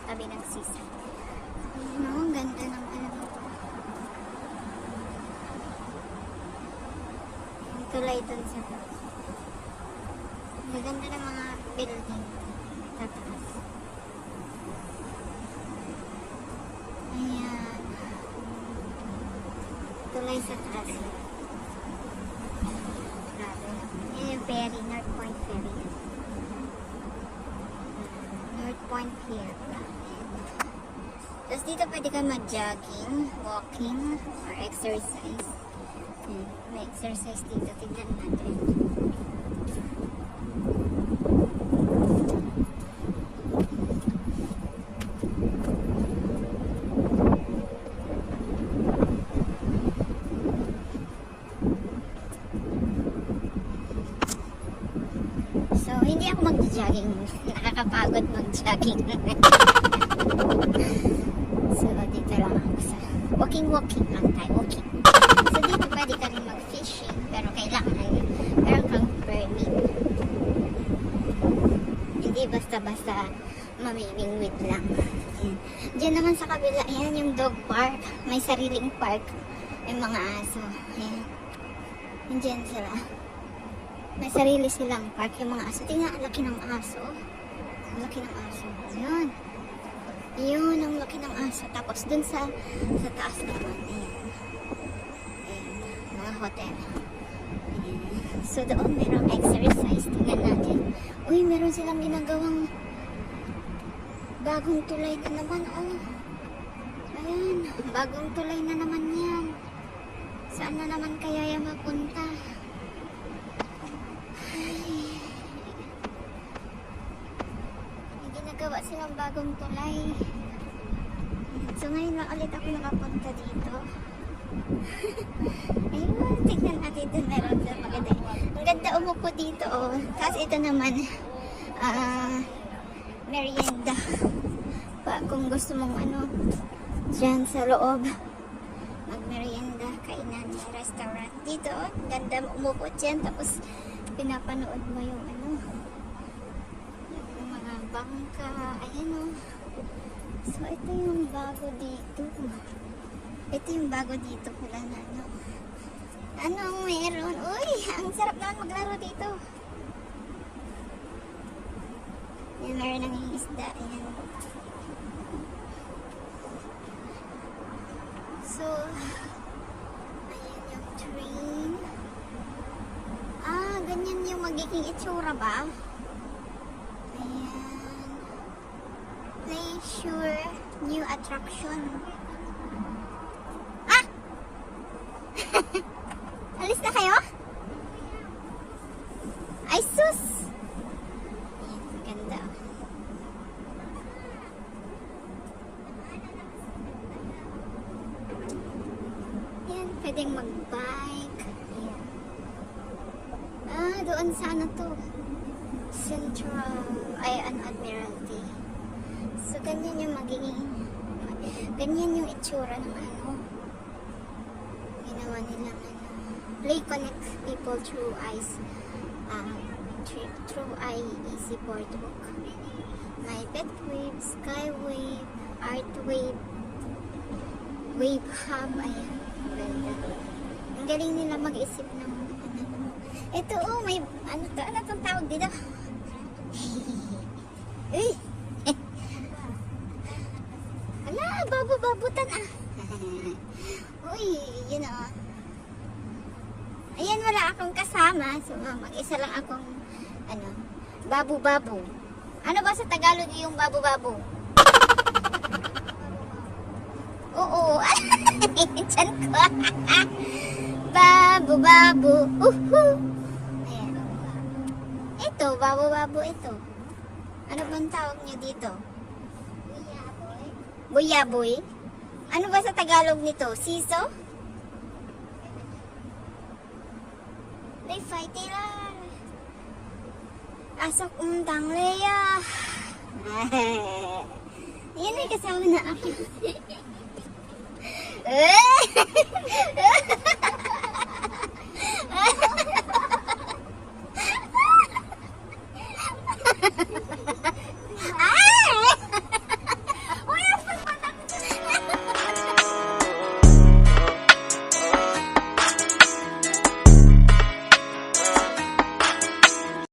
tabi ng sisa. No, ang ganda ng ano. Tulay dun sa taas. Ang ganda ng mga building. Tataas. Ayan. Tulay sa taas. Grabe. Yan yung ferry, North Point Ferry. North Point Pier. Tapos dito pwede ka mag-jogging, walking, or exercise. May exercise dito. Tignan natin. So, hindi ako mag-jogging. Nakakapagod mag-jogging. So, dito lang ako sa walking lang tayo. Walking. So, dito pwede ka rin mag-fishing. Pero kailangan meron kang permit. Hindi basta-basta mamimingwit lang. Ayan. Diyan naman sa kabila, ayan yung dog park. May sariling park. May mga aso. Ayan. Diyan sila. May sarili silang park yung mga aso. Tingnan, ang laki ng aso. Ang laki ng aso. Ayan. Yun, ang laki ng aso. Tapos dun sa taas naman. Ayan. Ayan. Mga hotel. Ayan. So doon merong exercise. Tingnan natin. Uy, meron silang ginagawang bagong tulay na naman. Oh. Ayan. Bagong tulay na naman yan. Saan na naman kaya yung mapunta? Ginagawa silang bagong tulay. So ngayon lang ulit ako nakapunta dito. Ayun, tignan natin dun. Meron dun maganda. Ang ganda umupo dito, oh. Tapos ito naman, merienda. Kung gusto mong ano, dyan sa loob, magmerienda, kainan, may restaurant. Dito, oh. Ganda umupo dyan. Tapos pinapanood mo yung ano, yung mga bangka. Ayan, oh. So, ito yung bago dito. Ito yung bago dito pala na ano. Anong meron? Uy, ang sarap naman maglaro dito. Yan, meron ng isda. Ayan. So, ayan yung train. Ganyan yung magiging itsura ba? Ayan. Leisure new attraction. Alis na kayo? Ay sus! Ayan, ganda. Ayan, pwedeng mag-bike. Ayan. Doon sana to. Central, Admiralty. So, ganyan yung magiging, ganyan yung itsura ng ano. Ginawa nila ano. Play connect people through easy boardwalk. May Betwave, Skywave, Artwave, Wave Hub. Ayan, ganda. Ang galing nila mag-isip ng ano. Ito, oh, may ano to? Ano itong tawag dito? Uy! Ala, babutan ah. Uy, yun o. Ayan, wala akong kasama. So, mag-isa lang akong, ano, babu-babu. Ano ba sa Tagalog yung babu-babu? Oo. Diyan ko. Babu-babu. Ayan. Ito, babu-babu ito. Ano bang tawag niyo dito? Buyaboy. Ano ba sa Tagalog nito? Siso? They fight nila. Asok untang leya. Yan ay kasama na ako.